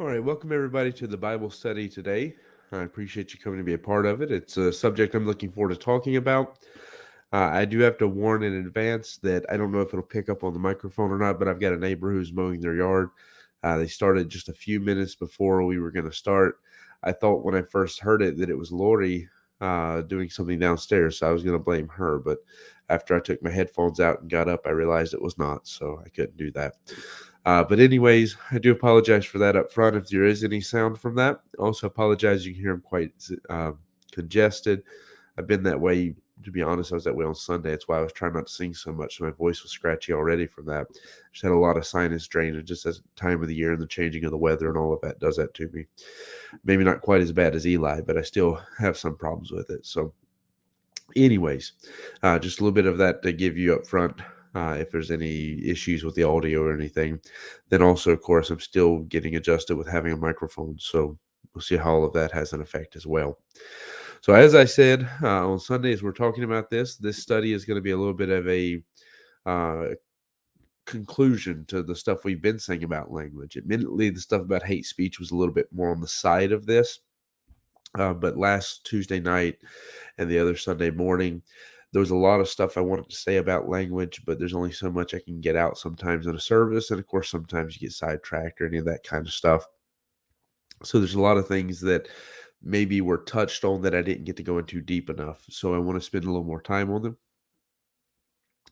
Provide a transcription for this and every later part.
All right, welcome everybody to the Bible study today. I appreciate you coming to be a part of it. It's a subject I'm looking forward to talking about. I do have to warn in advance that I don't know if it'll pick up on the microphone or not, but I've got a neighbor who's mowing their yard. They started just a few minutes before we were going to start. I thought when I first heard it that it was Lori doing something downstairs, so I was going to blame her. But after I took my headphones out and got up, I realized it was not, so I couldn't do that. But anyways, I do apologize for that up front if there is any sound from that. Also apologize, you can hear I'm quite congested. I've been that way, to be honest. I was that way on Sunday. That's why I was trying not to sing so much. So my voice was scratchy already from that. Just had a lot of sinus drainage just as time of the year and the changing of the weather and all of that does that to me. Maybe not quite as bad as Eli, but I still have some problems with it. So anyways, just a little bit of that to give you up front. If there's any issues with the audio or anything, then also, of course, I'm still getting adjusted with having a microphone. So we'll see how all of that has an effect as well. So as I said, on Sundays, we're talking about this. This study is going to be a little bit of a conclusion to the stuff we've been saying about language. Admittedly, the stuff about hate speech was a little bit more on the side of this. But last Tuesday night and the other Sunday morning, there was a lot of stuff I wanted to say about language, but there's only so much I can get out sometimes in a service. And of course, sometimes you get sidetracked or any of that kind of stuff. So there's a lot of things that maybe were touched on that I didn't get to go into deep enough. So I want to spend a little more time on them,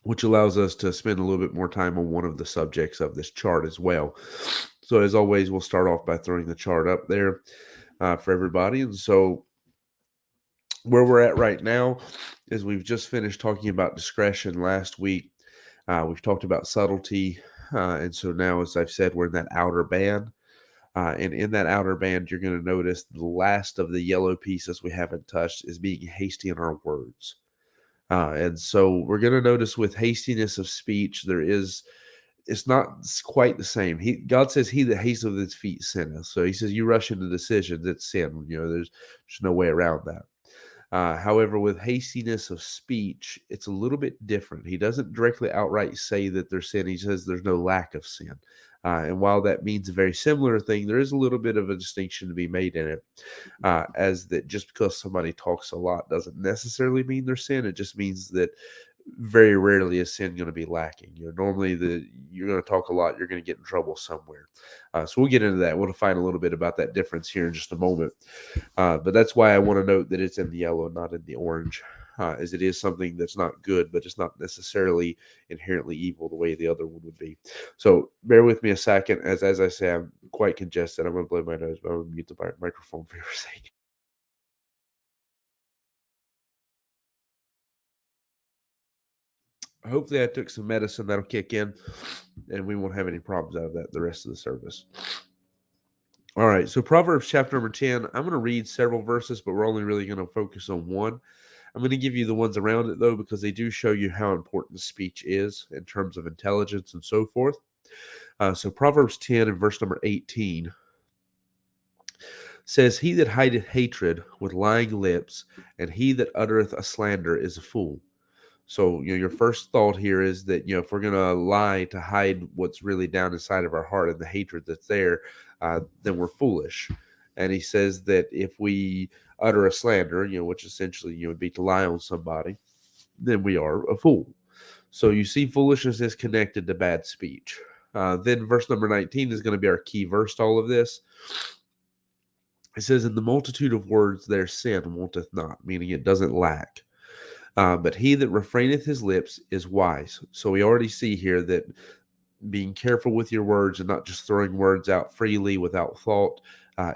which allows us to spend a little bit more time on one of the subjects of this chart as well. So as always, we'll start off by throwing the chart up there for everybody. And so where we're at right now is we've just finished talking about discretion last week. We've talked about subtlety. And so now, as I've said, we're in that outer band. And in that outer band, you're going to notice the last of the yellow pieces we haven't touched is being hasty in our words. And so we're going to notice with hastiness of speech, it's not quite the same. God says, "He that hasteth with his feet sinneth." So he says, you rush into decisions, it's sin. There's no way around that. However, with hastiness of speech, it's a little bit different. He doesn't directly outright say that there's sin. He says there's no lack of sin. And while that means a very similar thing, there is a little bit of a distinction to be made in it, as that just because somebody talks a lot doesn't necessarily mean there's sin. It just means that very rarely is sin going to be lacking. Normally you're going to talk a lot, you're going to get in trouble somewhere. So we'll get into that. We'll define a little bit about that difference here in just a moment. But that's why I want to note that it's in the yellow, not in the orange, as it is something that's not good, but it's not necessarily inherently evil the way the other one would be. So bear with me a second. As I say, I'm quite congested. I'm going to blow my nose, but I'm going to mute the microphone for your sake. Hopefully I took some medicine that'll kick in and we won't have any problems out of that the rest of the service. All right, so Proverbs chapter number 10, I'm going to read several verses, but we're only really going to focus on one. I'm going to give you the ones around it, though, because they do show you how important speech is in terms of intelligence and so forth. So Proverbs 10 and verse number 18 says, "He that hideth hatred with lying lips, and he that uttereth a slander is a fool." So, your first thought here is that, if we're going to lie to hide what's really down inside of our heart and the hatred that's there, then we're foolish. And he says that if we utter a slander, which essentially, would be to lie on somebody, then we are a fool. So you see foolishness is connected to bad speech. Then verse number 19 is going to be our key verse to all of this. It says, "In the multitude of words their sin wanteth not," meaning it doesn't lack. But he that refraineth his lips is wise. So we already see here that being careful with your words and not just throwing words out freely without thought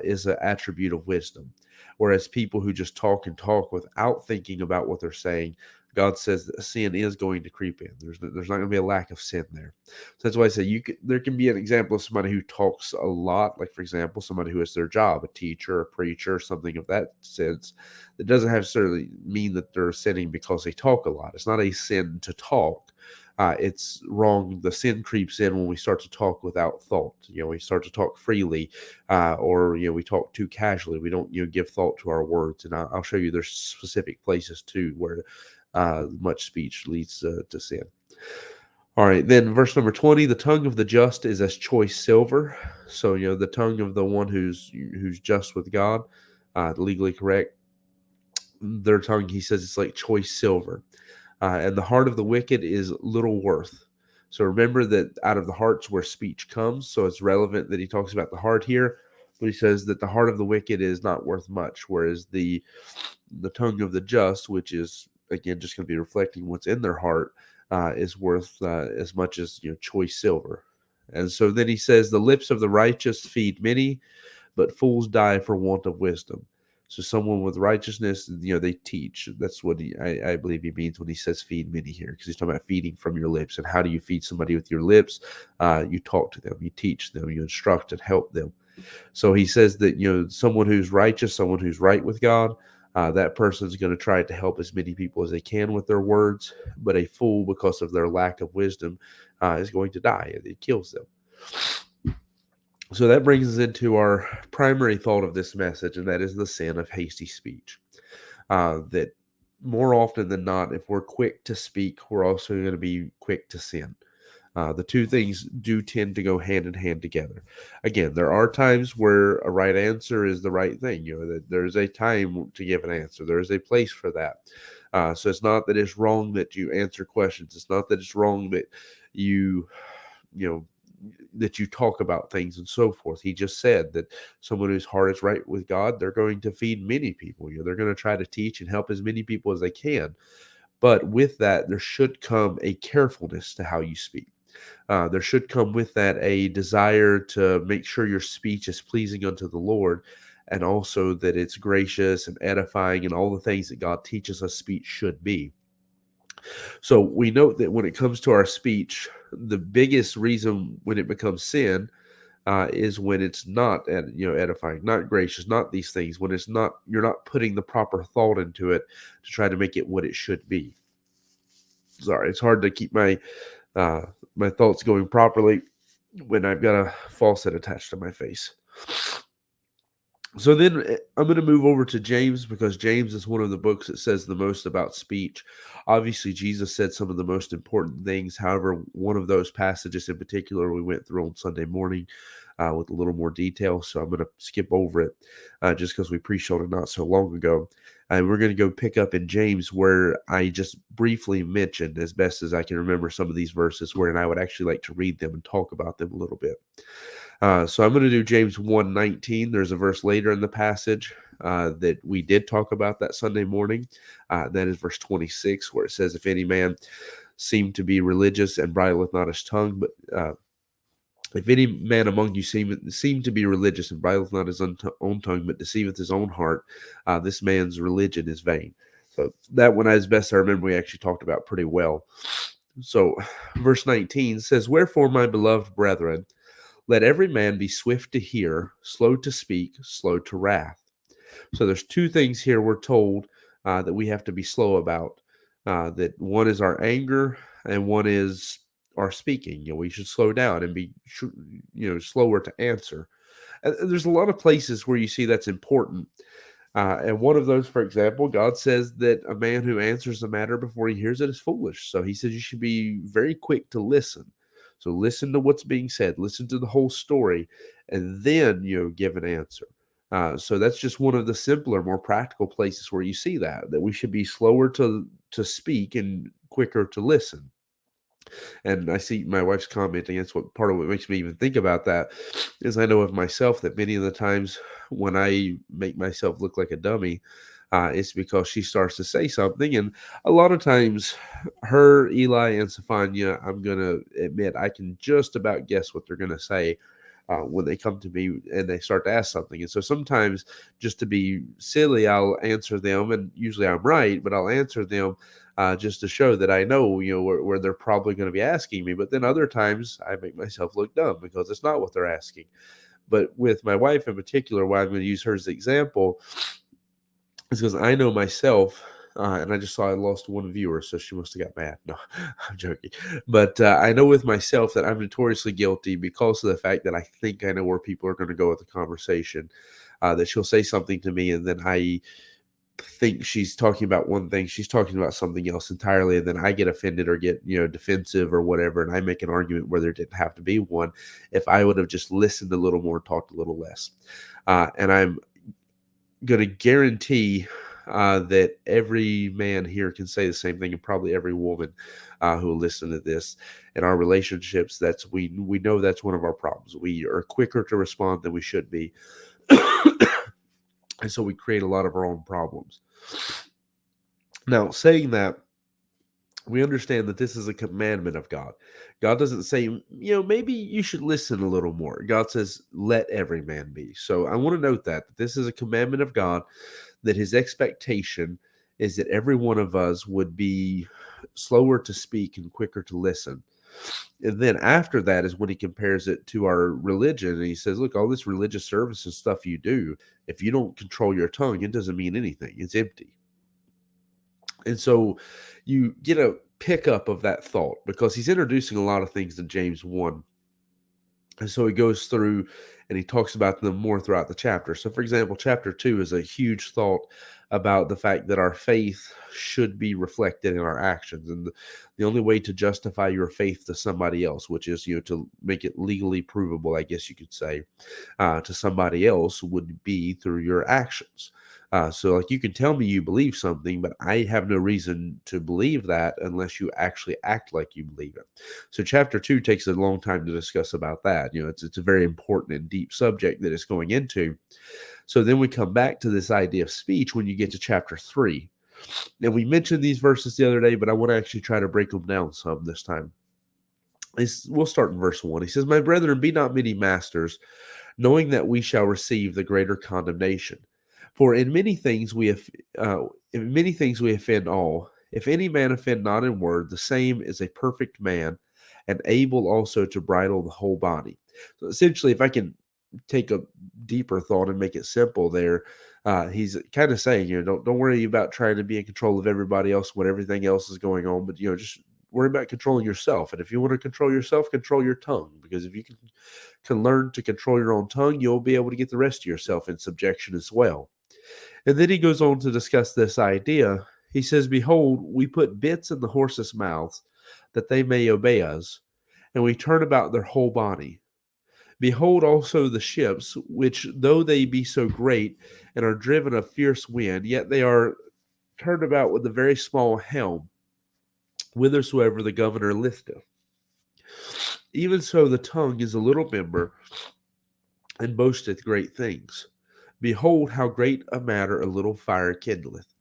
is an attribute of wisdom. Whereas people who just talk and talk without thinking about what they're saying, God says that sin is going to creep in. There's not going to be a lack of sin there. So that's why I say there can be an example of somebody who talks a lot, like, for example, somebody who has their job, a teacher, a preacher, something of that sense. That doesn't necessarily mean that they're sinning because they talk a lot. It's not a sin to talk. It's wrong. The sin creeps in when we start to talk without thought. We start to talk freely, or we talk too casually. We don't give thought to our words. And I'll show you there's specific places too where much speech leads to sin. All right, then verse number 20, the tongue of the just is as choice silver. So, the tongue of the one who's just with God, legally correct, their tongue, he says, it's like choice silver. And the heart of the wicked is little worth. So remember that out of the heart's where speech comes. So it's relevant that he talks about the heart here, but he says that the heart of the wicked is not worth much, whereas the tongue of the just, which is again just going to be reflecting what's in their heart, is worth as much as choice silver. And so then he says, the lips of the righteous feed many, but fools die for want of wisdom. So someone with righteousness, they teach. That's what I believe he means when he says feed many here, because he's talking about feeding from your lips. And how do you feed somebody with your lips? You talk to them, you teach them, you instruct and help them. So he says that, someone who's righteous, someone who's right with God, that person's going to try to help as many people as they can with their words. But a fool, because of their lack of wisdom, is going to die. It kills them. So that brings us into our primary thought of this message, and that is the sin of hasty speech. That more often than not, if we're quick to speak, we're also going to be quick to sin. The two things do tend to go hand in hand together. Again, there are times where a right answer is the right thing. That there's a time to give an answer. There is a place for that. So it's not that it's wrong that you answer questions. It's not that it's wrong that you that you talk about things and so forth. He just said that someone whose heart is right with God, they're going to feed many people. They're going to try to teach and help as many people as they can. But with that, there should come a carefulness to how you speak. There should come with that a desire to make sure your speech is pleasing unto the Lord, and also that it's gracious and edifying and all the things that God teaches us speech should be. So we note that when it comes to our speech, the biggest reason when it becomes sin is when it's not edifying, not gracious, not these things, when it's not, you're not putting the proper thought into it to try to make it what it should be. Sorry, it's hard to keep my thoughts going properly when I've got a faucet attached to my face. So then I'm going to move over to James, because James is one of the books that says the most about speech. Obviously, Jesus said some of the most important things. However, one of those passages in particular we went through on Sunday morning with a little more detail. So I'm going to skip over it just because we pre-showed it not so long ago. And we're going to go pick up in James, where I just briefly mentioned, as best as I can remember, some of these verses, where I would actually like to read them and talk about them a little bit. So I'm going to do James 1:19. There's a verse later in the passage that we did talk about that Sunday morning. That is verse 26, where it says, if any man seem to be religious and bridleth not his tongue, but if any man among you seem to be religious and bridleth not his own tongue, but deceiveth his own heart, this man's religion is vain. So that one, as best I remember, we actually talked about pretty well. So verse 19 says, wherefore, my beloved brethren, let every man be swift to hear, slow to speak, slow to wrath. So there's two things here we're told that we have to be slow about. That one is our anger, and one is our speaking. We should slow down and be slower to answer. And there's a lot of places where you see that's important. And one of those, for example, God says that a man who answers a matter before he hears it is foolish. So he says you should be very quick to listen. So listen to what's being said, listen to the whole story, and then, give an answer. So that's just one of the simpler, more practical places where you see that we should be slower to speak and quicker to listen. And I see my wife's commenting. That's what part of what makes me even think about that is I know of myself that many of the times when I make myself look like a dummy, it's because she starts to say something. And a lot of times her, Eli, and Sophia, I'm going to admit, I can just about guess what they're going to say when they come to me and they start to ask something. And so sometimes, just to be silly, I'll answer them, and usually I'm right, but I'll answer them just to show that I know, where they're probably going to be asking me. But then other times I make myself look dumb because it's not what they're asking. But with my wife in particular, why I'm going to use her as an example, is because I know myself, and I just saw I lost one viewer, so she must have got mad. No, I'm joking. But I know with myself that I'm notoriously guilty because of the fact that I think I know where people are going to go with the conversation, that she'll say something to me, and then I think she's talking about one thing, she's talking about something else entirely, and then I get offended or get, defensive or whatever, and I make an argument where there didn't have to be one if I would have just listened a little more, talked a little less. And I'm going to guarantee that every man here can say the same thing, and probably every woman who will listen to this. In our relationships, we know that's one of our problems. We are quicker to respond than we should be. And so we create a lot of our own problems. Now, saying that, we understand that this is a commandment of God. God doesn't say, maybe you should listen a little more. God says, let every man be. So I want to note that this is a commandment of God, that his expectation is that every one of us would be slower to speak and quicker to listen. And then after that is when he compares it to our religion. And he says, look, all this religious service and stuff you do, if you don't control your tongue, it doesn't mean anything. It's empty. And so you get a pickup of that thought because he's introducing a lot of things in James 1. And so he goes through and he talks about them more throughout the chapter. So, for example, chapter 2 is a huge thought about the fact that our faith should be reflected in our actions. And the only way to justify your faith to somebody else, which is, to make it legally provable, I guess you could say, to somebody else would be through your actions. So like you can tell me you believe something, but I have no reason to believe that unless you actually act like you believe it. So chapter 2 takes a long time to discuss about that. It's a very important and deep subject that it's going into. So then we come back to this idea of speech when you get to chapter 3. And we mentioned these verses the other day, but I want to actually try to break them down some this time. We'll start in verse 1. He says, my brethren, be not many masters, knowing that we shall receive the greater condemnation. For in many things we offend all. If any man offend not in word, the same is a perfect man, and able also to bridle the whole body. So essentially, if I can take a deeper thought and make it simple, there, he's kind of saying, don't worry about trying to be in control of everybody else when everything else is going on, but just worry about controlling yourself. And if you want to control yourself, control your tongue, because if you can learn to control your own tongue, you'll be able to get the rest of yourself in subjection as well. And then he goes on to discuss this idea. He says, behold, we put bits in the horses' mouths that they may obey us, and we turn about their whole body. Behold also the ships, which though they be so great and are driven of fierce wind, yet they are turned about with a very small helm, whithersoever the governor listeth. Even so the tongue is a little member, and boasteth great things. Behold, how great a matter a little fire kindleth.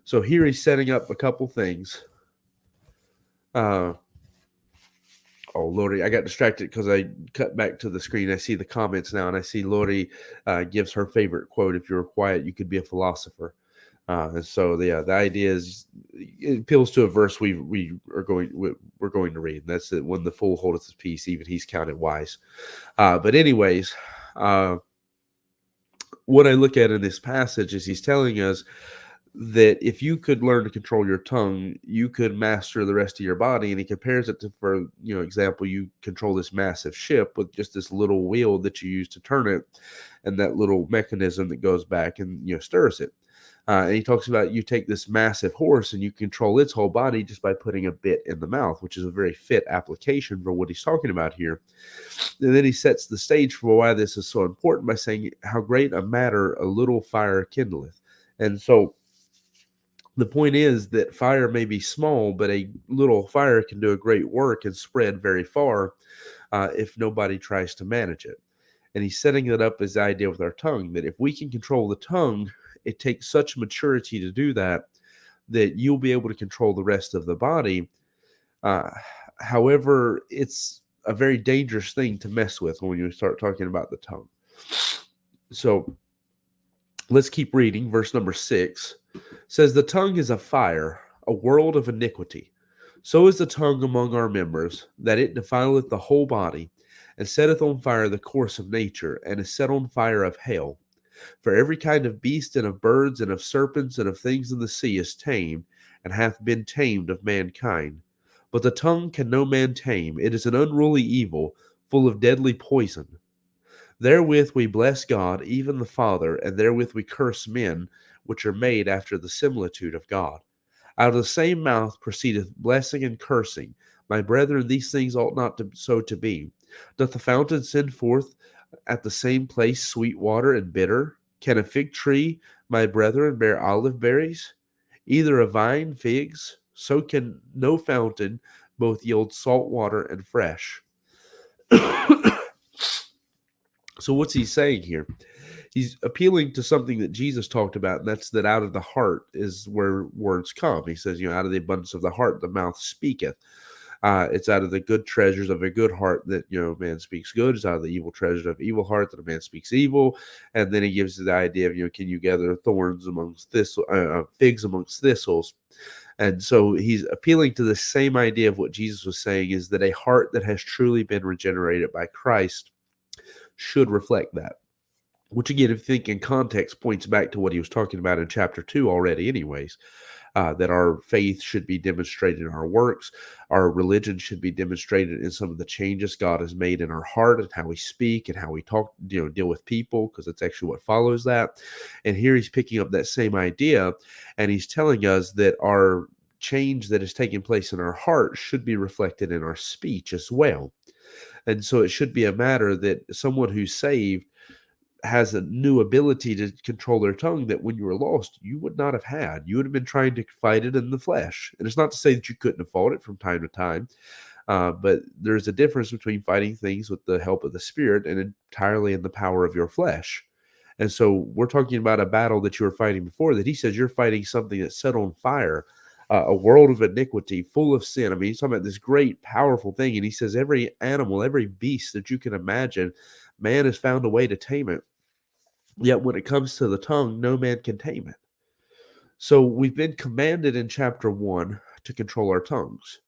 So here he's setting up a couple things. Oh, Lori, I got distracted because I cut back to the screen. I see the comments now, and I see Lori gives her favorite quote, if you were quiet, you could be a philosopher. And so the idea is it appeals to a verse we're going to read. That's it. When the fool holdeth his peace, even he's counted wise. But anyways, what I look at in this passage is he's telling us that if you could learn to control your tongue, you could master the rest of your body. And he compares it to, for example, you control this massive ship with just this little wheel that you use to turn it, and that little mechanism that goes back and stirs it. And he talks about you take this massive horse and you control its whole body just by putting a bit in the mouth, which is a very fit application for what he's talking about here. And then he sets the stage for why this is so important by saying how great a matter a little fire kindleth. And so the point is that fire may be small, but a little fire can do a great work and spread very far if nobody tries to manage it. And he's setting it up as the idea with our tongue, that if we can control the tongue, it takes such maturity to do that you'll be able to control the rest of the body. However, it's a very dangerous thing to mess with when you start talking about the tongue. So let's keep reading. Verse number 6 says, the tongue is a fire, a world of iniquity. So is the tongue among our members, that it defileth the whole body, and setteth on fire the course of nature, and is set on fire of hell. For every kind of beast, and of birds, and of serpents, and of things in the sea is tamed, and hath been tamed of mankind. But the tongue can no man tame. It is an unruly evil, full of deadly poison. Therewith we bless God, even the Father, and therewith we curse men, which are made after the similitude of God. Out of the same mouth proceedeth blessing and cursing. My brethren, these things ought not so to be. Doth the fountain send forth at the same place sweet water and bitter? Can a fig tree, my brethren, bear olive berries? Either a vine figs, so can no fountain both yield salt water and fresh. So what's he saying here? He's appealing to something that Jesus talked about, and that's that out of the heart is where words come. He says, out of the abundance of the heart, the mouth speaketh. It's out of the good treasures of a good heart that, man speaks good. It's out of the evil treasures of evil heart that a man speaks evil. And then he gives the idea of, can you gather thorns amongst figs amongst thistles? And so he's appealing to the same idea of what Jesus was saying, is that a heart that has truly been regenerated by Christ should reflect that. Which again, if you think in context, points back to what he was talking about in chapter 2 already anyways. That our faith should be demonstrated in our works. Our religion should be demonstrated in some of the changes God has made in our heart and how we speak and how we talk, deal with people, because it's actually what follows that. And here he's picking up that same idea, and he's telling us that our change that is taking place in our heart should be reflected in our speech as well. And so it should be a matter that someone who's saved has a new ability to control their tongue that when you were lost, you would not have had. You would have been trying to fight it in the flesh. And it's not to say that you couldn't have fought it from time to time, but there's a difference between fighting things with the help of the Spirit and entirely in the power of your flesh. And so we're talking about a battle that you were fighting before, that he says you're fighting something that's set on fire, a world of iniquity, full of sin. I mean, he's talking about this great, powerful thing. And he says every animal, every beast that you can imagine, man has found a way to tame it. Yet when it comes to the tongue, no man can tame it. So we've been commanded in chapter 1 to control our tongues.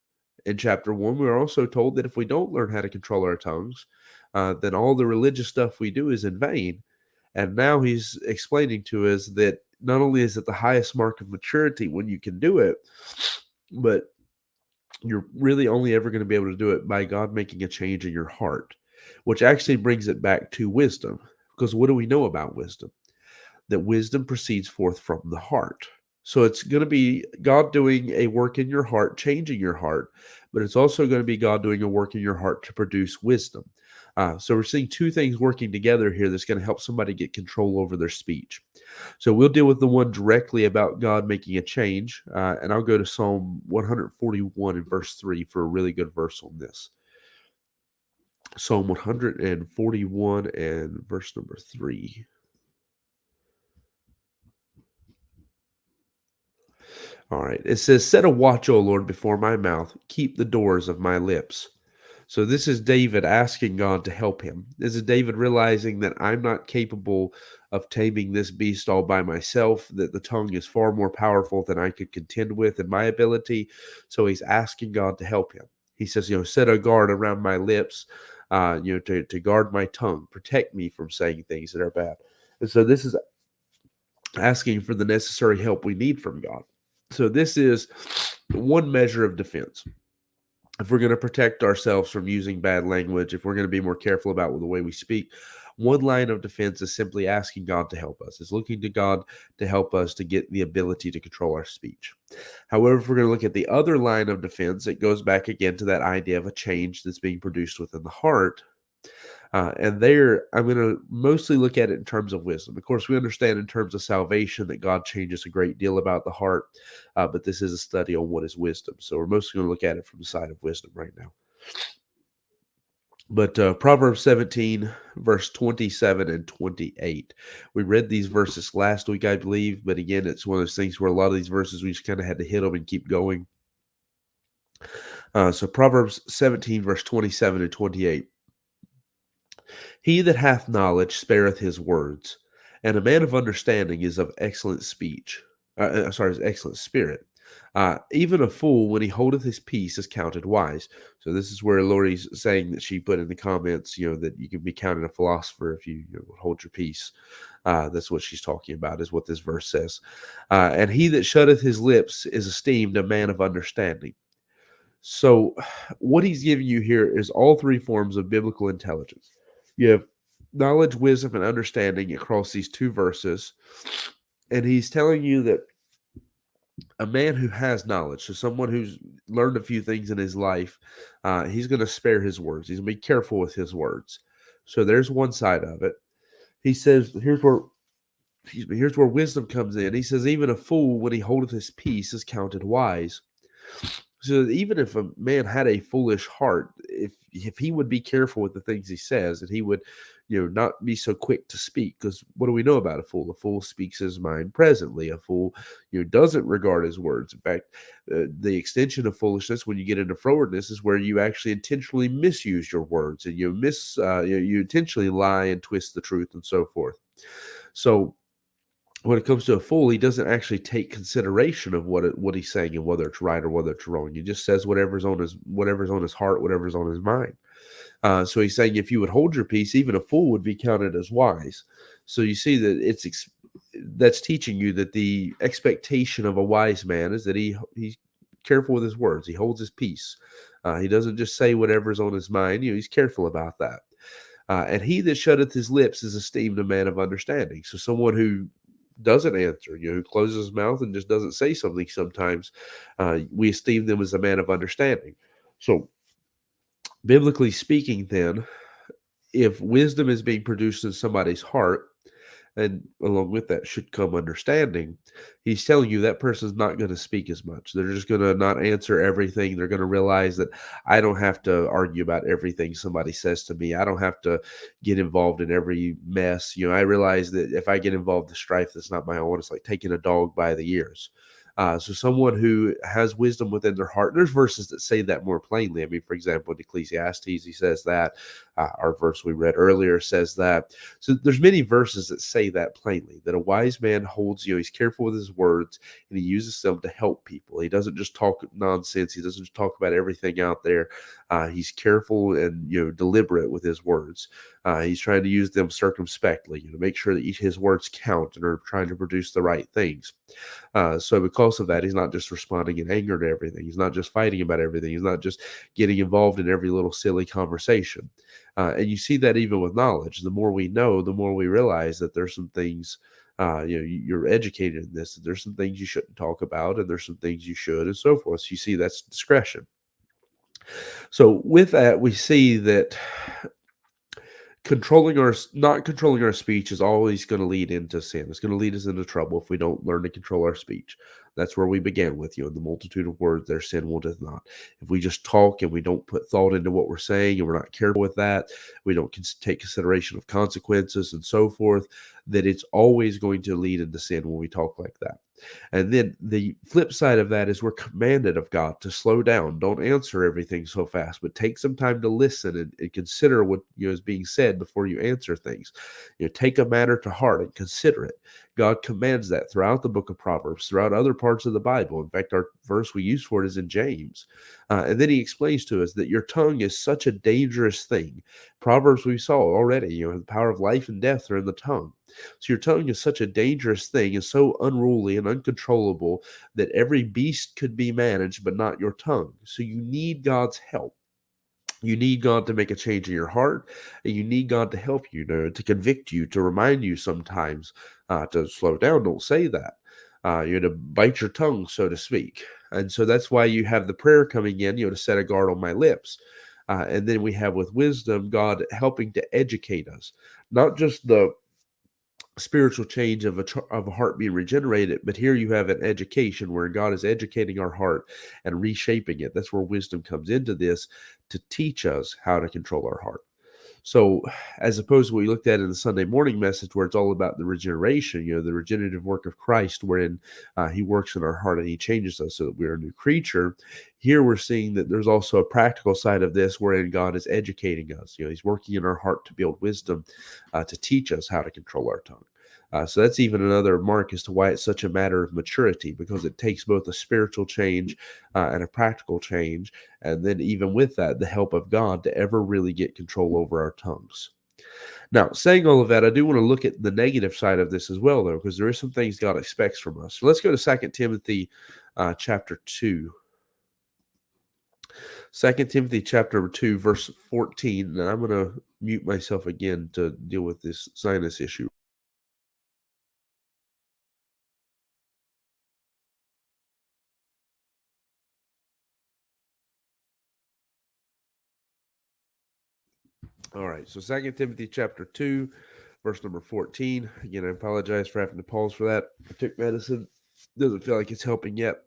In chapter 1, we are also told that if we don't learn how to control our tongues, then all the religious stuff we do is in vain. And now he's explaining to us that not only is it the highest mark of maturity when you can do it, but you're really only ever going to be able to do it by God making a change in your heart, which actually brings it back to wisdom. Because what do we know about wisdom? That wisdom proceeds forth from the heart. So it's going to be God doing a work in your heart, changing your heart, but it's also going to be God doing a work in your heart to produce wisdom. So we're seeing two things working together here that's going to help somebody get control over their speech. So we'll deal with the one directly about God making a change, and I'll go to Psalm 141 and verse 3 for a really good verse on this. Psalm 141 and verse number 3. All right. It says, set a watch, O Lord, before my mouth. Keep the doors of my lips. So this is David asking God to help him. This is David realizing that I'm not capable of taming this beast all by myself, that the tongue is far more powerful than I could contend with in my ability. So he's asking God to help him. He says, set a guard around my lips, to guard my tongue, protect me from saying things that are bad. And so this is asking for the necessary help we need from God. So this is one measure of defense. If we're going to protect ourselves from using bad language, if we're going to be more careful about the way we speak, one line of defense is simply asking God to help us. It's looking to God to help us to get the ability to control our speech. However, if we're going to look at the other line of defense, it goes back again to that idea of a change that's being produced within the heart. And there, I'm going to mostly look at it in terms of wisdom. Of course, we understand in terms of salvation that God changes a great deal about the heart, but this is a study on what is wisdom. So we're mostly going to look at it from the side of wisdom right now. But Proverbs 17, verse 27 and 28. We read these verses last week, I believe, but again, it's one of those things where a lot of these verses, we just kind of had to hit them and keep going. So Proverbs 17, verse 27 and 28. He that hath knowledge spareth his words, and a man of understanding is of excellent speech. Excellent spirit. Even a fool, when he holdeth his peace, is counted wise. So this is where Lori's saying that she put in the comments, that you can be counted a philosopher if you, hold your peace. That's what she's talking about, is what this verse says. And he that shutteth his lips is esteemed a man of understanding. So what he's giving you here is all three forms of biblical intelligence. You have knowledge, wisdom, and understanding across these two verses. And he's telling you that a man who has knowledge, so someone who's learned a few things in his life, he's going to spare his words. He's going to be careful with his words. So there's one side of it. He says, here's where wisdom comes in. He says, even a fool, when he holdeth his peace, is counted wise. So even if a man had a foolish heart, if he would be careful with the things he says, and he would, not be so quick to speak, because what do we know about a fool? A fool speaks his mind presently. A fool, doesn't regard his words. In fact, the extension of foolishness, when you get into frowardness, is where you actually intentionally misuse your words, and you intentionally lie and twist the truth and so forth. So when it comes to a fool, he doesn't actually take consideration of what he's saying and whether it's right or whether it's wrong. He just says whatever's on his heart, whatever's on his mind. So he's saying if you would hold your peace, even a fool would be counted as wise. So you see that that's teaching you that the expectation of a wise man is that he's careful with his words. He holds his peace. He doesn't just say whatever's on his mind. He's careful about that. And he that shutteth his lips is esteemed a man of understanding. So someone who doesn't answer, who closes his mouth and just doesn't say something sometimes, we esteem them as a man of understanding. So, biblically speaking, then, if wisdom is being produced in somebody's heart, and along with that should come understanding, he's telling you that person's not going to speak as much. They're just going to not answer everything. They're going to realize that I don't have to argue about everything somebody says to me. I don't have to get involved in every mess. I realize that if I get involved in strife that's not my own, it's like taking a dog by the ears. So someone who has wisdom within their heart, there's verses that say that more plainly. I mean, for example, in Ecclesiastes, he says that. Our verse we read earlier says that. So there's many verses that say that plainly, that a wise man holds, he's careful with his words, and he uses them to help people. He doesn't just talk nonsense. He doesn't just talk about everything out there. He's careful and, deliberate with his words. He's trying to use them circumspectly, to make sure that his words count and are trying to produce the right things. So because of that, he's not just responding in anger to everything. He's not just fighting about everything. He's not just getting involved in every little silly conversation. And you see that even with knowledge. The more we know, the more we realize that there's some things, you're educated in this. There's some things you shouldn't talk about, and there's some things you should, and so forth. So you see that's discretion. So with that, we see that not controlling our speech is always going to lead into sin. It's going to lead us into trouble if we don't learn to control our speech. That's where we began with, in the multitude of words their sin does not. If we just talk and we don't put thought into what we're saying, and we're not careful with that, we don't take consideration of consequences and so forth, that it's always going to lead into sin when we talk like that. And then the flip side of that is we're commanded of God to slow down. Don't answer everything so fast, but take some time to listen and consider what is being said before you answer things. Take a matter to heart and consider it. God commands that throughout the book of Proverbs, throughout other parts of the Bible. In fact, our verse we use for it is in James. And then he explains to us that your tongue is such a dangerous thing. Proverbs we saw already, the power of life and death are in the tongue. So your tongue is such a dangerous thing, and so unruly and uncontrollable that every beast could be managed, but not your tongue. So you need God's help. You need God to make a change in your heart, and you need God to help you, to convict you, to remind you sometimes to slow down. Don't say that. To bite your tongue, so to speak. And so that's why you have the prayer coming in, to set a guard on my lips. And then we have with wisdom, God helping to educate us, not just the spiritual change of a heart being regenerated, but here you have an education where God is educating our heart and reshaping it. That's where wisdom comes into this, to teach us how to control our heart. So as opposed to what we looked at in the Sunday morning message, where it's all about the regeneration, the regenerative work of Christ, wherein he works in our heart and he changes us so that we're a new creature. Here we're seeing that there's also a practical side of this, wherein God is educating us. He's working in our heart to build wisdom, to teach us how to control our tongue. So that's even another mark as to why it's such a matter of maturity, because it takes both a spiritual change and a practical change, and then even with that, the help of God to ever really get control over our tongues. Now, saying all of that, I do want to look at the negative side of this as well, though, because there is some things God expects from us. So let's go to 2 Timothy chapter 2. 2 Timothy chapter 2, verse 14, and I'm going to mute myself again to deal with this sinus issue. All right, so Second Timothy chapter 2, verse number 14. Again, I apologize for having to pause for that. I took medicine. Doesn't feel like it's helping yet.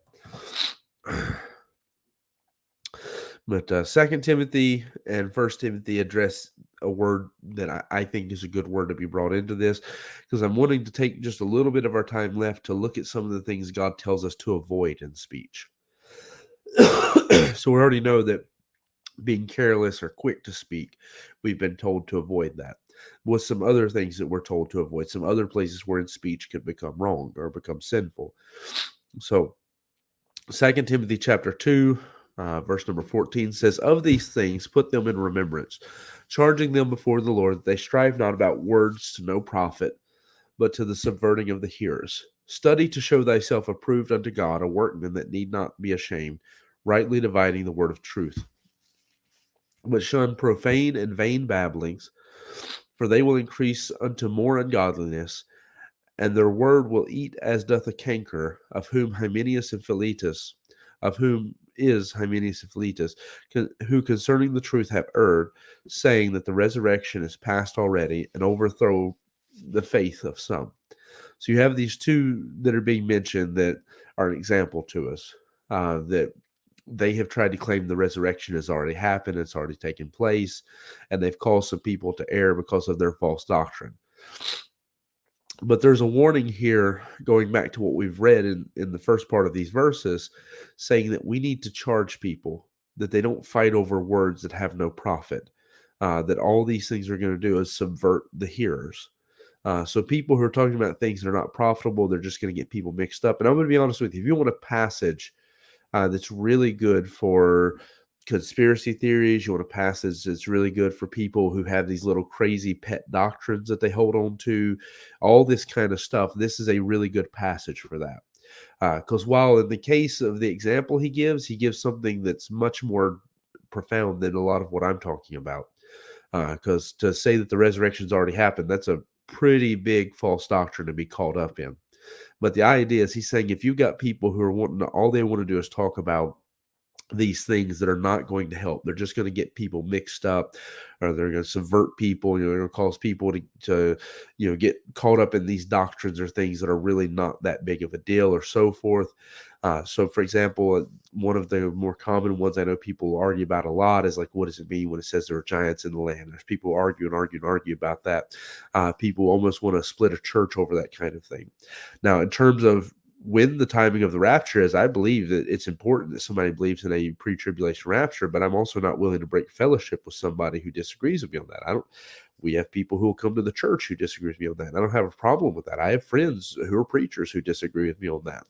But Second Timothy and First Timothy address a word that I think is a good word to be brought into this, because I'm wanting to take just a little bit of our time left to look at some of the things God tells us to avoid in speech. So we already know that being careless or quick to speak, we've been told to avoid that. With some other things that we're told to avoid, some other places where in speech could become wrong or become sinful. So Second Timothy chapter 2, verse number 14 says, "Of these things put them in remembrance, charging them before the Lord that they strive not about words to no profit, but to the subverting of the hearers. Study to show thyself approved unto God, a workman that need not be ashamed, rightly dividing the word of truth. But shun profane and vain babblings, for they will increase unto more ungodliness, and their word will eat as doth a canker, of whom is Hymenaeus and Philetus, who concerning the truth have erred, saying that the resurrection is past already, and overthrow the faith of some." So you have these two that are being mentioned that are an example to us, that they have tried to claim the resurrection has already happened, it's already taken place, and they've caused some people to err because of their false doctrine. But there's a warning here, going back to what we've read in the first part of these verses, saying that we need to charge people that they don't fight over words that have no profit, that all these things are going to do is subvert the hearers. So people who are talking about things that are not profitable, they're just going to get people mixed up. And I'm going to be honest with you, if you want a passage that's really good for conspiracy theories, you want a passage that's really good for people who have these little crazy pet doctrines that they hold on to, all this kind of stuff, this is a really good passage for that. Because while in the case of the example he gives something that's much more profound than a lot of what I'm talking about. Because to say that the resurrection's already happened, that's a pretty big false doctrine to be caught up in. But the idea is he's saying if you've got people who are wanting to, all they want to do is talk about these things that are not going to help. They're just going to get people mixed up, or they're going to subvert people. They're going to cause people to get caught up in these doctrines or things that are really not that big of a deal, or so forth. So, for example, one of the more common ones I know people argue about a lot is like, what does it mean when it says there are giants in the land? There's people who argue and argue and argue about that. People almost want to split a church over that kind of thing. Now, in terms of when the timing of the rapture is, I believe that it's important that somebody believes in a pre-tribulation rapture, but I'm also not willing to break fellowship with somebody who disagrees with me on that. We have people who will come to the church who disagree with me on that. I don't have a problem with that. I have friends who are preachers who disagree with me on that.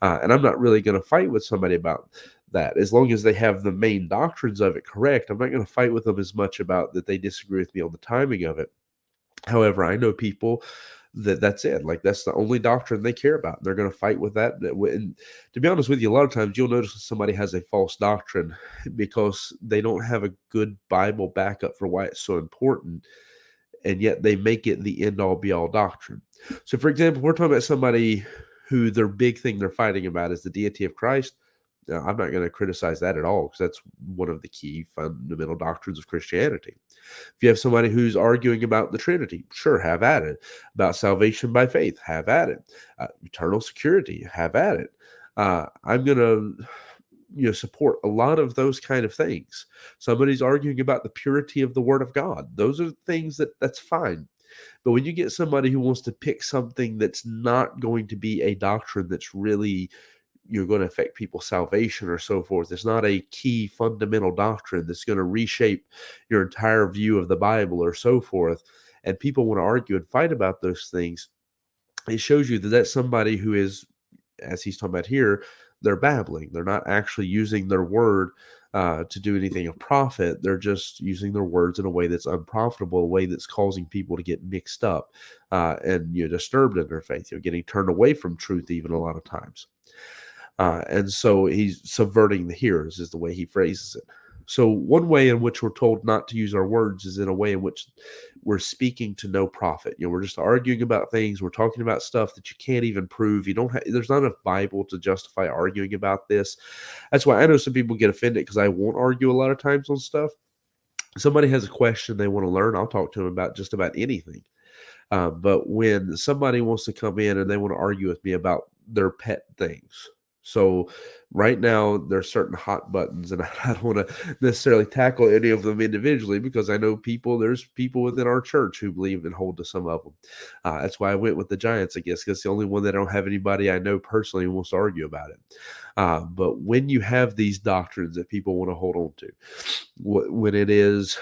And I'm not really going to fight with somebody about that. As long as they have the main doctrines of it correct, I'm not going to fight with them as much about that they disagree with me on the timing of it. However, I know people that's it. Like, that's the only doctrine they care about. They're going to fight with that. And to be honest with you, a lot of times you'll notice somebody has a false doctrine because they don't have a good Bible backup for why it's so important, and yet they make it the end all be all doctrine. So, for example, we're talking about somebody who their big thing they're fighting about is the deity of Christ. I'm not going to criticize that at all, because that's one of the key fundamental doctrines of Christianity. If you have somebody who's arguing about the Trinity, sure, have at it. About salvation by faith, have at it. Eternal security, have at it. I'm going to support a lot of those kind of things. Somebody's arguing about the purity of the Word of God. Those are things that's fine. But when you get somebody who wants to pick something that's not going to be a doctrine that's really you're going to affect people's salvation or so forth. It's not a key fundamental doctrine that's going to reshape your entire view of the Bible or so forth. And people want to argue and fight about those things. It shows you that that's somebody who is, as he's talking about here, they're babbling. They're not actually using their word to do anything of profit. They're just using their words in a way that's unprofitable, a way that's causing people to get mixed up and disturbed in their faith, getting turned away from truth even a lot of times. And so he's subverting the hearers is the way he phrases it. So one way in which we're told not to use our words is in a way in which we're speaking to no profit. We're just arguing about things. We're talking about stuff that you can't even prove. There's not enough Bible to justify arguing about this. That's why I know some people get offended because I won't argue a lot of times on stuff. Somebody has a question they want to learn, I'll talk to them about just about anything. But when somebody wants to come in and they want to argue with me about their pet things, so right now there's certain hot buttons, and I don't want to necessarily tackle any of them individually because I know there's people within our church who believe and hold to some of them. That's why I went with the Giants, I guess, because it's the only one that I don't have anybody I know personally who wants to argue about it. But when you have these doctrines that people want to hold on to, when it is,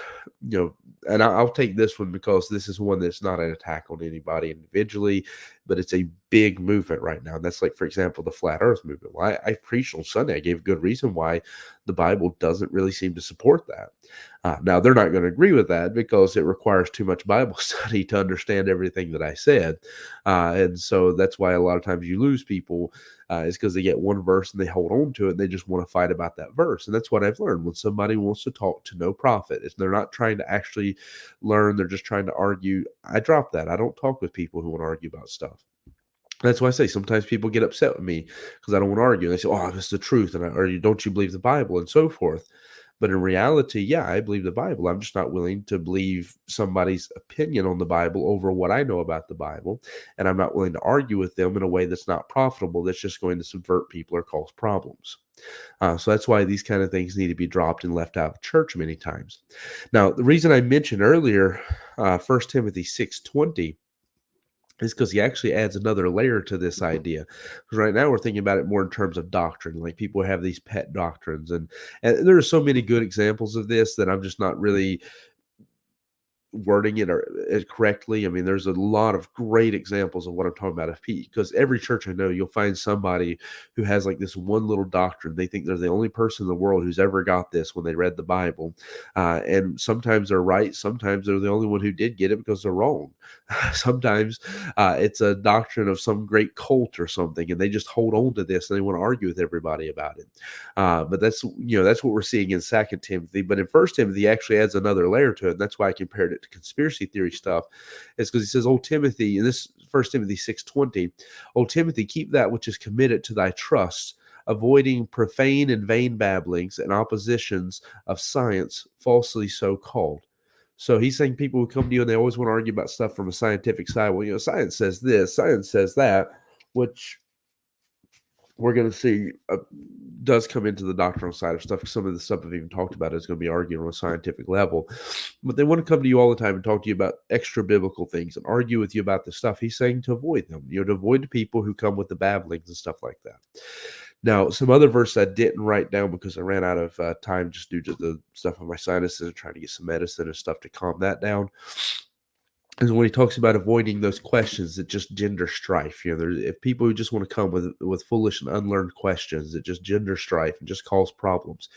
you know, and I'll take this one because this is one that's not an attack on anybody individually, but it's a big movement right now. And that's like, for example, the flat earth movement. Well, I preached on Sunday. I gave a good reason why the Bible doesn't really seem to support that. Now, they're not going to agree with that because it requires too much Bible study to understand everything that I said. And so that's why a lot of times you lose people is because they get one verse and they hold on to it and they just want to fight about that verse. And that's what I've learned. When somebody wants to talk to no profit, if they're not trying to actually learn, they're just trying to argue, I drop that. I don't talk with people who want to argue about stuff. That's why I say sometimes people get upset with me because I don't want to argue. They say, "Oh, it's the truth," and don't you believe the Bible, and so forth. But in reality, yeah, I believe the Bible. I'm just not willing to believe somebody's opinion on the Bible over what I know about the Bible, and I'm not willing to argue with them in a way that's not profitable. That's just going to subvert people or cause problems. So that's why these kind of things need to be dropped and left out of church many times. Now, the reason I mentioned earlier, 1 Timothy 6:20 is because he actually adds another layer to this idea. Because right now we're thinking about it more in terms of doctrine, like people have these pet doctrines, and there are so many good examples of this that I'm just not really wording it or correctly. I mean, there's a lot of great examples of what I'm talking about. If because every church I know, you'll find somebody who has like this one little doctrine. They think they're the only person in the world who's ever got this when they read the Bible, and sometimes they're right. Sometimes they're the only one who did get it because they're wrong. Sometimes it's a doctrine of some great cult or something, and they just hold on to this and they want to argue with everybody about it. But that's what we're seeing in Second Timothy. But in First Timothy, he actually adds another layer to it. And that's why I compared it to conspiracy theory stuff. Is because he says, "Old Timothy," in this First Timothy 6:20, "Old Timothy, keep that which is committed to thy trust, avoiding profane and vain babblings and oppositions of science, falsely so called." So he's saying people who come to you and they always want to argue about stuff from a scientific side. Well, science says this, science says that, which we're going to see does come into the doctrinal side of stuff. Some of the stuff I've even talked about is going to be argued on a scientific level. But they want to come to you all the time and talk to you about extra biblical things and argue with you about the stuff. He's saying to avoid them, to avoid the people who come with the babblings and stuff like that. Now, some other verses I didn't write down because I ran out of time just due to the stuff on my sinuses and trying to get some medicine and stuff to calm that down. And when he talks about avoiding those questions that just gender strife, if people who just want to come with foolish and unlearned questions that just gender strife and just cause problems,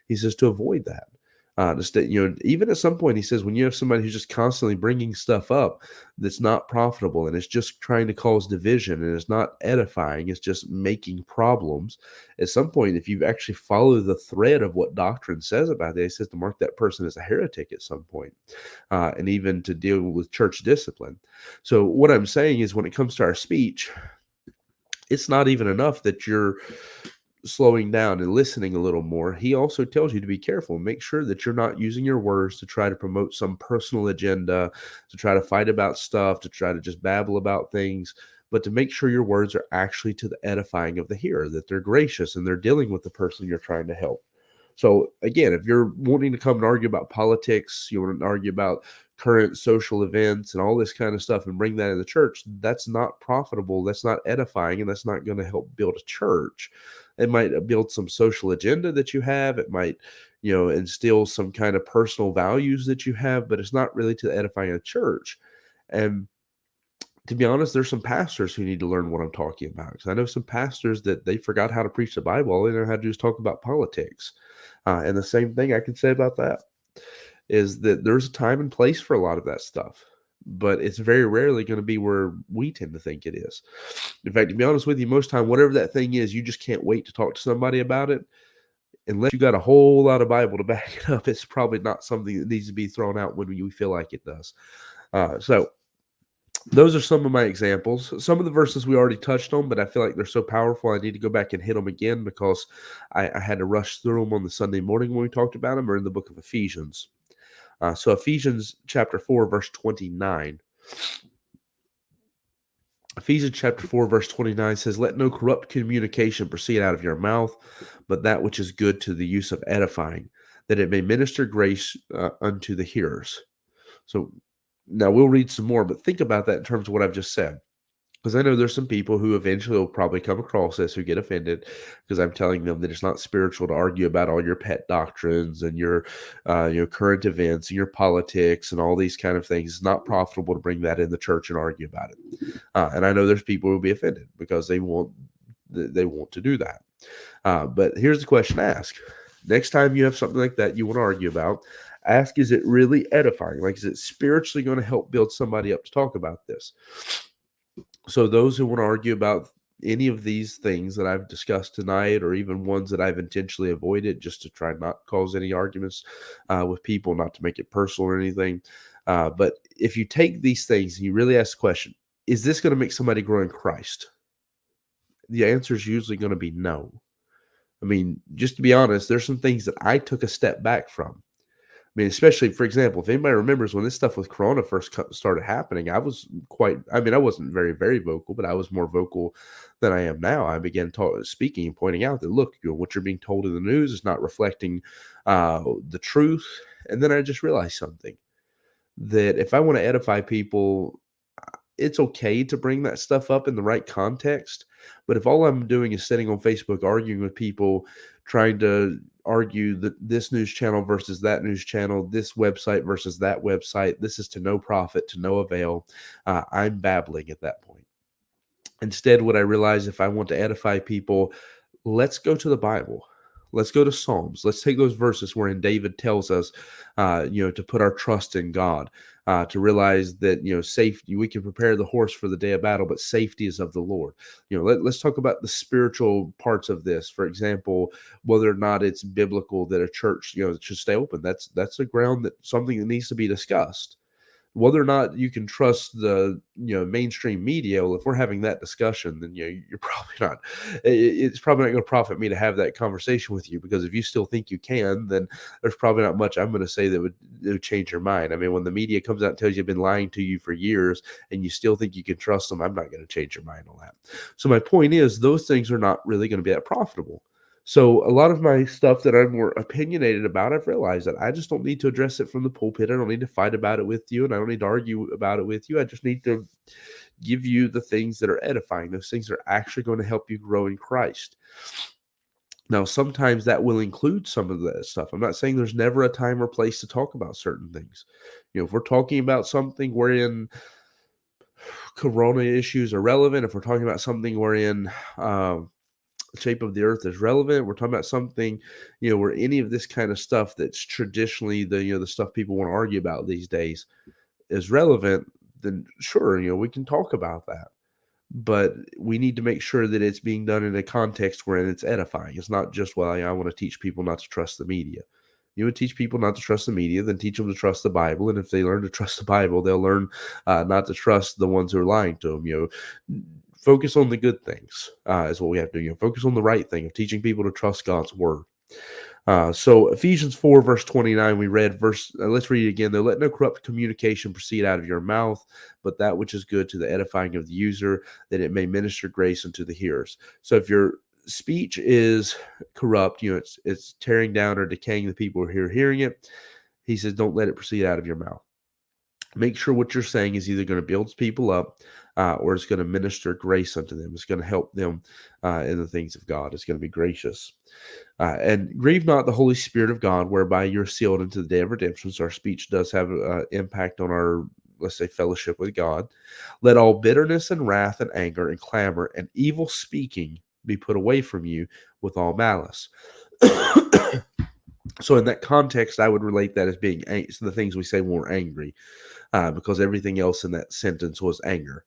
he says to avoid that. Even at some point, he says when you have somebody who's just constantly bringing stuff up that's not profitable and it's just trying to cause division and it's not edifying, it's just making problems. At some point, if you actually follow the thread of what doctrine says about it, he says to mark that person as a heretic at some point, and even to deal with church discipline. So what I'm saying is, when it comes to our speech, it's not even enough that you're slowing down and listening a little more. He also tells you to be careful. Make sure that you're not using your words to try to promote some personal agenda, to try to fight about stuff, to try to just babble about things, but to make sure your words are actually to the edifying of the hearer, that they're gracious and they're dealing with the person you're trying to help. So again, if you're wanting to come and argue about politics, you want to argue about current social events and all this kind of stuff and bring that in the church, that's not profitable, that's not edifying, and that's not going to help build a church. It might build some social agenda that you have. It might, instill some kind of personal values that you have, but it's not really to edifying a church. And to be honest, there's some pastors who need to learn what I'm talking about. Because I know some pastors that they forgot how to preach the Bible. All they know how to do is talk about politics. And the same thing I can say about that is that there's a time and place for a lot of that stuff, but it's very rarely going to be where we tend to think it is. In fact, to be honest with you, most time, whatever that thing is, you just can't wait to talk to somebody about it. Unless you got a whole lot of Bible to back it up, it's probably not something that needs to be thrown out when you feel like it does. So those are some of my examples. Some of the verses we already touched on, but I feel like they're so powerful, I need to go back and hit them again because I had to rush through them on the Sunday morning when we talked about them, or in the book of Ephesians. So Ephesians chapter 4, verse 29. Ephesians chapter 4, verse 29 says, "Let no corrupt communication proceed out of your mouth, but that which is good to the use of edifying, that it may minister grace unto the hearers." So now we'll read some more, but think about that in terms of what I've just said. Because I know there's some people who eventually will probably come across this who get offended because I'm telling them that it's not spiritual to argue about all your pet doctrines and your current events and your politics and all these kind of things. It's not profitable to bring that in the church and argue about it. And I know there's people who will be offended because they want to do that. But here's the question to ask. Next time you have something like that you want to argue about, ask, is it really edifying? Like, is it spiritually going to help build somebody up to talk about this? So those who want to argue about any of these things that I've discussed tonight, or even ones that I've intentionally avoided just to try not cause any arguments with people, not to make it personal or anything. But if you take these things and you really ask the question, is this going to make somebody grow in Christ? The answer is usually going to be no. I mean, just to be honest, there's some things that I took a step back from. I mean, especially, for example, if anybody remembers when this stuff with Corona first started happening, I wasn't very, very vocal, but I was more vocal than I am now. I began speaking and pointing out that, look, what you're being told in the news is not reflecting the truth. And then I just realized something, that if I want to edify people, it's okay to bring that stuff up in the right context. But if all I'm doing is sitting on Facebook arguing with people, trying to argue that this news channel versus that news channel, this website versus that website, this is to no profit, to no avail, I'm babbling at that point. Instead, what I realize, if I want to edify people, let's go to the Bible. Let's go to Psalms. Let's take those verses wherein David tells us, to put our trust in God, to realize that, safety, we can prepare the horse for the day of battle, but safety is of the Lord. Let's talk about the spiritual parts of this. For example, whether or not it's biblical that a church, should stay open. That's a ground, that something that needs to be discussed. Whether or not you can trust the mainstream media, well, if we're having that discussion, then you're probably not. It's probably not going to profit me to have that conversation with you, because if you still think you can, then there's probably not much I'm going to say that would change your mind. I mean, when the media comes out and tells you they've been lying to you for years, and you still think you can trust them, I'm not going to change your mind on that. So my point is, those things are not really going to be that profitable. So a lot of my stuff that I'm more opinionated about, I've realized that I just don't need to address it from the pulpit. I don't need to fight about it with you, and I don't need to argue about it with you. I just need to give you the things that are edifying. Those things are actually going to help you grow in Christ. Now, sometimes that will include some of that stuff. I'm not saying there's never a time or place to talk about certain things. If we're talking about something wherein Corona issues are relevant, if we're talking about something wherein shape of the earth is relevant, we're talking about something, where any of this kind of stuff that's traditionally the stuff people want to argue about these days is relevant, then sure, we can talk about that. But we need to make sure that it's being done in a context where it's edifying. It's not just, well, I want to teach people not to trust the media. You would teach people not to trust the media, then teach them to trust the Bible. And if they learn to trust the Bible, they'll learn not to trust the ones who are lying to them. Focus on the good things is what we have to do. Focus on the right thing of teaching people to trust God's word. So Ephesians 4, verse 29, we read let's read it again. Though, let no corrupt communication proceed out of your mouth, but that which is good to the edifying of the user, that it may minister grace unto the hearers. So if your speech is corrupt, it's tearing down or decaying the people who are hearing it, he says, don't let it proceed out of your mouth. Make sure what you're saying is either going to build people up or it's going to minister grace unto them. It's going to help them in the things of God. It's going to be gracious. And grieve not the Holy Spirit of God, whereby you're sealed into the day of redemption. So our speech does have an impact on our, let's say, fellowship with God. Let all bitterness and wrath and anger and clamor and evil speaking be put away from you with all malice. So in that context, I would relate that as being the things we say when we're angry, because everything else in that sentence was anger.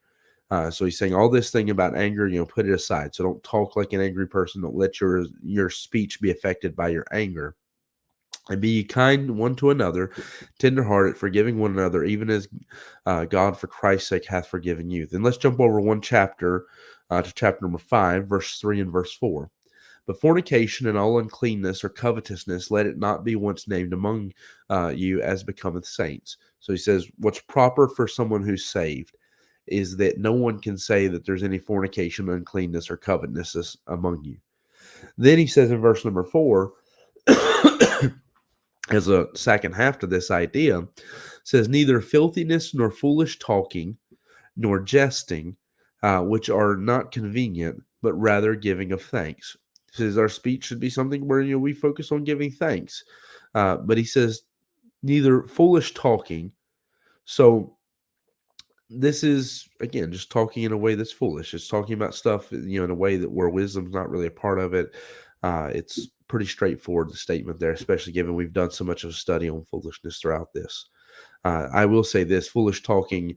So he's saying all this thing about anger, put it aside. So don't talk like an angry person. Don't let your speech be affected by your anger. And be kind one to another, tenderhearted, forgiving one another, even as God for Christ's sake hath forgiven you. Then let's jump over one chapter to chapter number 5, verse 3 and verse 4. But fornication and all uncleanness or covetousness, let it not be once named among you as becometh saints. So he says, what's proper for someone who's saved is that no one can say that there's any fornication, uncleanness, or covetousness among you. Then he says in verse number 4, as a second half to this idea, says, neither filthiness nor foolish talking, nor jesting, which are not convenient, but rather giving of thanks. He says our speech should be something where we focus on giving thanks. But he says neither foolish talking. So this is, again, just talking in a way that's foolish. It's talking about stuff, in a way that where wisdom's not really a part of it. It's pretty straightforward, the statement there, especially given we've done so much of a study on foolishness throughout this. I will say this: foolish talking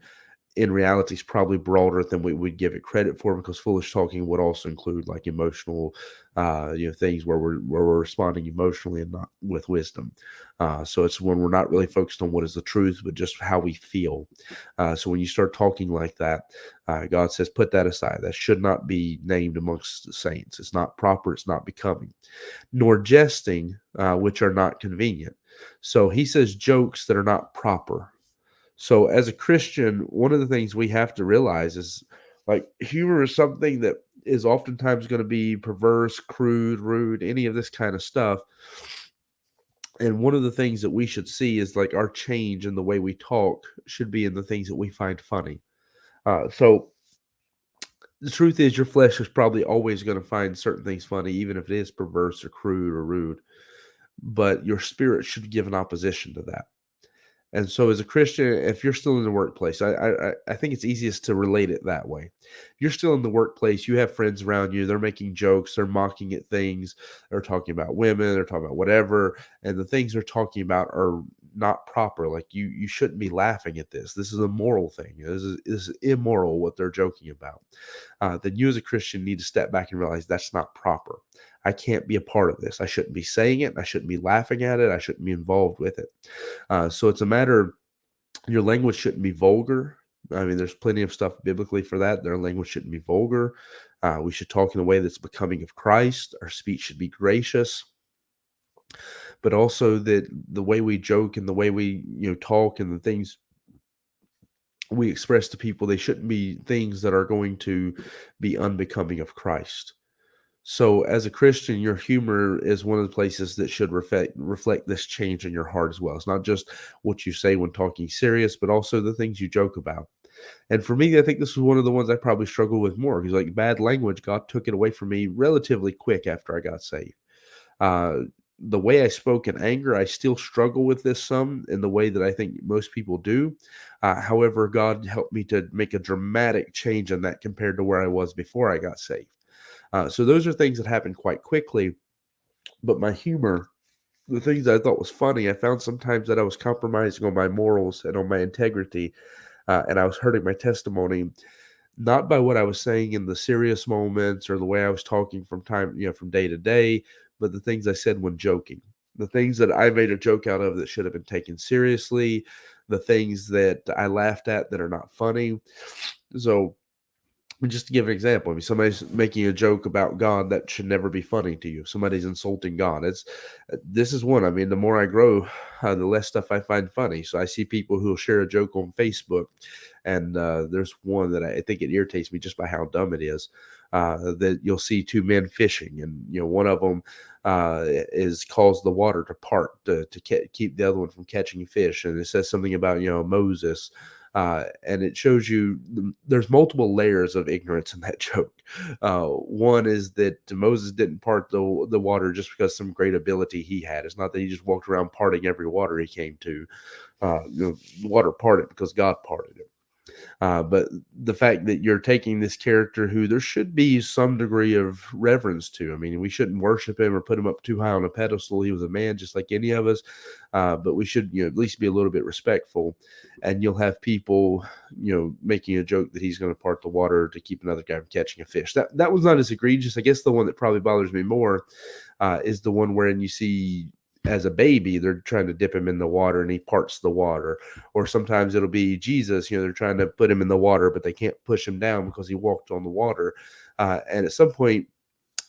in reality is probably broader than we would give it credit for, because foolish talking would also include like emotional, things where we're responding emotionally and not with wisdom. So it's when we're not really focused on what is the truth, but just how we feel. So when you start talking like that, God says, put that aside. That should not be named amongst the saints. It's not proper. It's not becoming. Nor jesting, which are not convenient. So he says jokes that are not proper. So as a Christian, one of the things we have to realize is like humor is something that is oftentimes going to be perverse, crude, rude, any of this kind of stuff. And one of the things that we should see is like our change in the way we talk should be in the things that we find funny. So the truth is, your flesh is probably always going to find certain things funny, even if it is perverse or crude or rude. But your spirit should give an opposition to that. And so as a Christian, if you're still in the workplace, I think it's easiest to relate it that way. You're still in the workplace, you have friends around you, they're making jokes, they're mocking at things, they're talking about women, they're talking about whatever, and the things they're talking about are not proper. Like you shouldn't be laughing at this. This is a moral thing. This is immoral what they're joking about. Then you as a Christian need to step back and realize that's not proper. I can't be a part of this. I shouldn't be saying it. I shouldn't be laughing at it. I shouldn't be involved with it. So it's a matter, your language shouldn't be vulgar. I mean, there's plenty of stuff biblically for that. Their language shouldn't be vulgar. We should talk in a way that's becoming of Christ. Our speech should be gracious, but also that the way we joke and the way we talk and the things we express to people, they shouldn't be things that are going to be unbecoming of Christ. So as a Christian, your humor is one of the places that should reflect this change in your heart as well. It's not just what you say when talking serious, but also the things you joke about. And for me, I think this was one of the ones I probably struggled with more, because like bad language, God took it away from me relatively quick after I got saved. The way I spoke in anger, I still struggle with this some in the way that I think most people do. However, God helped me to make a dramatic change in that compared to where I was before I got saved. So those are things that happen quite quickly. But my humor, the things I thought was funny, I found sometimes that I was compromising on my morals and on my integrity, and I was hurting my testimony, not by what I was saying in the serious moments or the way I was talking from day to day, but the things I said when joking, the things that I made a joke out of that should have been taken seriously, the things that I laughed at that are not funny. So just to give an example, I mean, somebody's making a joke about God that should never be funny to you. Somebody's insulting God. This is one. I mean, the more I grow, the less stuff I find funny. So I see people who will share a joke on Facebook, and there's one that I think it irritates me just by how dumb it is. That you'll see two men fishing, and one of them is calls the water to part to keep the other one from catching fish, and it says something about Moses. And it shows you there's multiple layers of ignorance in that joke. One is that Moses didn't part the water just because some great ability he had. It's not that he just walked around parting every water he came to. The water parted because God parted it. But the fact that you're taking this character who there should be some degree of reverence to. I mean, we shouldn't worship him or put him up too high on a pedestal. He was a man just like any of us. But we should, at least be a little bit respectful. And you'll have people, making a joke that he's going to part the water to keep another guy from catching a fish. That was not as egregious. I guess the one that probably bothers me more is the one wherein you see, as a baby, they're trying to dip him in the water and he parts the water. Or sometimes it'll be Jesus, they're trying to put him in the water, but they can't push him down because he walked on the water. And at some point,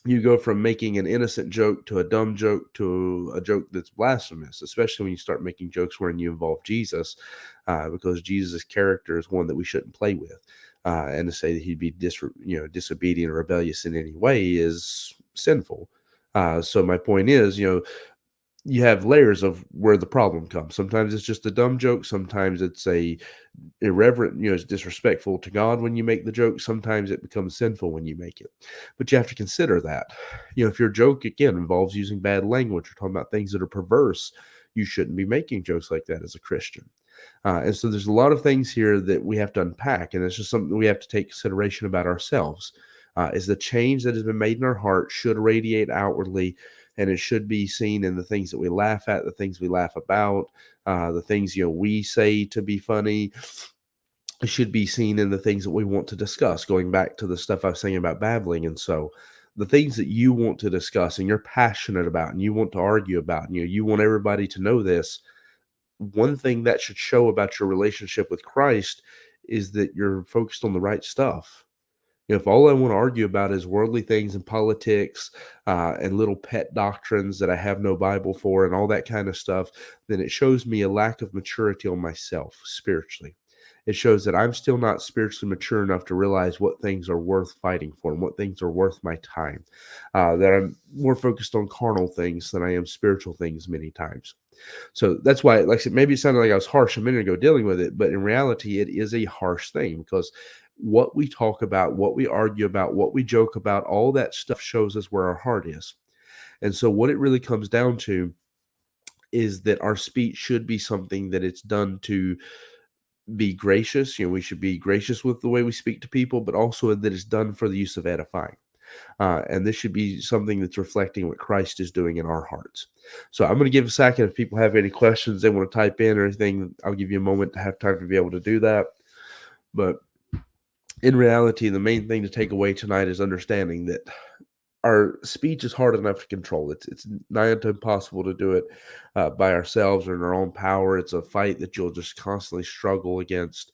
You go from making an innocent joke to a dumb joke to a joke that's blasphemous, especially when you start making jokes wherein you involve Jesus, because Jesus' character is one that we shouldn't play with. And to say that he'd be disobedient or rebellious in any way is sinful. So my point is, you have layers of where the problem comes. Sometimes it's just a dumb joke. Sometimes it's a irreverent, it's disrespectful to God when you make the joke. Sometimes it becomes sinful when you make it. But you have to consider that. If your joke again involves using bad language or talking about things that are perverse, you shouldn't be making jokes like that as a Christian. And so there's a lot of things here that we have to unpack, and it's just something we have to take consideration about ourselves. Is the change that has been made in our heart should radiate outwardly, and it should be seen in the things that we laugh at, the things we laugh about, the things we say to be funny. It should be seen in the things that we want to discuss. Going back to the stuff I was saying about babbling, and so the things that you want to discuss and you're passionate about and you want to argue about, and you want everybody to know this. One thing that should show about your relationship with Christ is that you're focused on the right stuff. If all I want to argue about is worldly things and politics and little pet doctrines that I have no Bible for and all that kind of stuff, then it shows me a lack of maturity on myself spiritually. It shows that I'm still not spiritually mature enough to realize what things are worth fighting for and what things are worth my time. That I'm more focused on carnal things than I am spiritual things many times. So that's why, like I said, maybe it sounded like I was harsh a minute ago dealing with it, but in reality, it is a harsh thing because what we talk about, what we argue about, what we joke about, all that stuff shows us where our heart is. And so, what it really comes down to is that our speech should be something that it's done to be gracious. We should be gracious with the way we speak to people, but also that it's done for the use of edifying. And this should be something that's reflecting what Christ is doing in our hearts. So I'm going to give a second. If people have any questions they want to type in or anything, I'll give you a moment to have time to be able to do that. But in reality, the main thing to take away tonight is understanding that our speech is hard enough to control. It's nigh unto impossible to do it by ourselves or in our own power. It's a fight that you'll just constantly struggle against.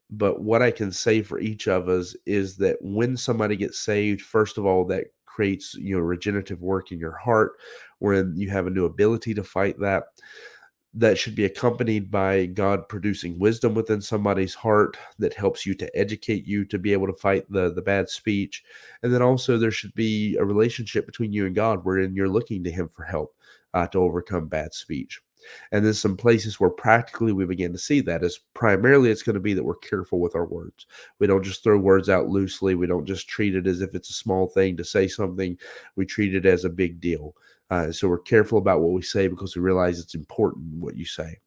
But what I can say for each of us is that when somebody gets saved, first of all, that creates regenerative work in your heart, wherein you have a new ability to fight that. That should be accompanied by God producing wisdom within somebody's heart that helps you to educate you to be able to fight the bad speech. And then also there should be a relationship between you and God wherein you're looking to him for help to overcome bad speech. And then some places where practically we begin to see that is primarily it's going to be that we're careful with our words. We don't just throw words out loosely. We don't just treat it as if it's a small thing to say something. We treat it as a big deal. So we're careful about what we say because we realize it's important what you say.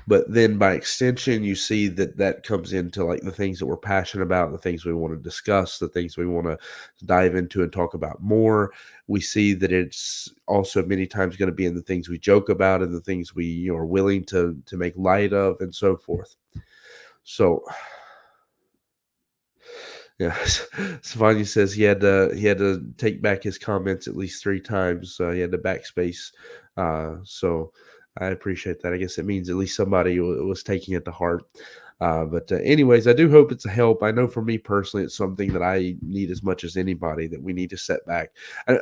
But then by extension, you see that comes into like the things that we're passionate about, the things we want to discuss, the things we want to dive into and talk about more. We see that it's also many times going to be in the things we joke about and the things we are willing to make light of and so forth. So yeah, Savanya says he had to take back his comments at least 3 times. He had to backspace. So I appreciate that. I guess it means at least somebody was taking it to heart. But anyways, I do hope it's a help. I know for me personally, it's something that I need as much as anybody, that we need to set back.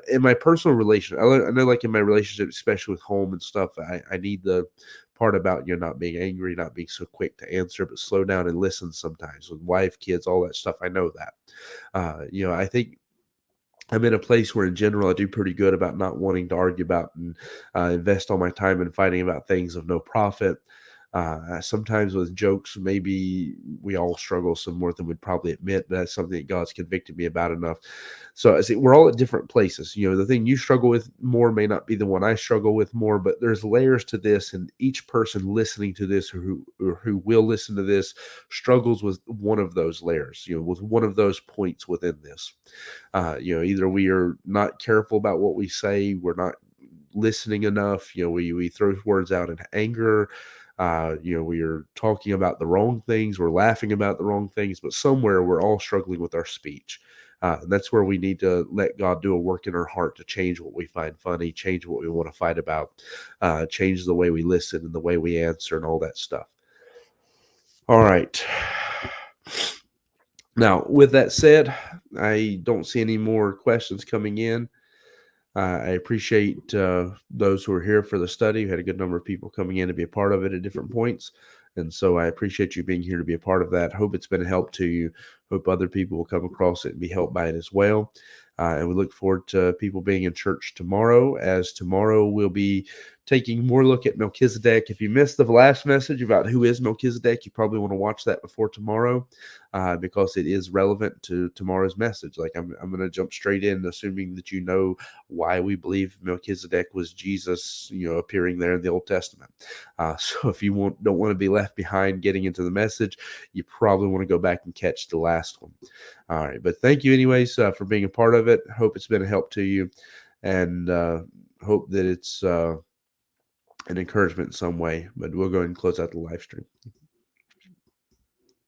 In my personal relation, I know like in my relationship, especially with home and stuff, I need the part about not being angry, not being so quick to answer, but slow down and listen sometimes with wife, kids, all that stuff. I know that. I think I'm in a place where, in general, I do pretty good about not wanting to argue about and invest all my time in fighting about things of no profit. Sometimes with jokes, maybe we all struggle some more than we'd probably admit, but that's something that God's convicted me about enough. So I see we're all at different places. The thing you struggle with more may not be the one I struggle with more, but there's layers to this, and each person listening to this or who will listen to this struggles with one of those layers, with one of those points within this. Either we are not careful about what we say, we're not listening enough, we throw words out in anger. We are talking about the wrong things, we're laughing about the wrong things, but somewhere we're all struggling with our speech. And that's where we need to let God do a work in our heart to change what we find funny, change what we want to fight about, change the way we listen and the way we answer and all that stuff. All right. Now, with that said, I don't see any more questions coming in. I appreciate those who are here for the study. We had a good number of people coming in to be a part of it at different points. And so I appreciate you being here to be a part of that. Hope it's been a help to you. Hope other people will come across it and be helped by it as well. And we look forward to people being in church tomorrow, as tomorrow we'll be taking more look at Melchizedek. If you missed the last message about who is Melchizedek, you probably want to watch that before tomorrow, because it is relevant to tomorrow's message. Like I'm going to jump straight in, assuming that you know why we believe Melchizedek was Jesus, appearing there in the Old Testament. So if you don't want to be left behind getting into the message, you probably want to go back and catch the last one. All right, but thank you anyways for being a part of it. Hope it's been a help to you, and hope that it's an encouragement in some way. But we'll go ahead and close out the live stream.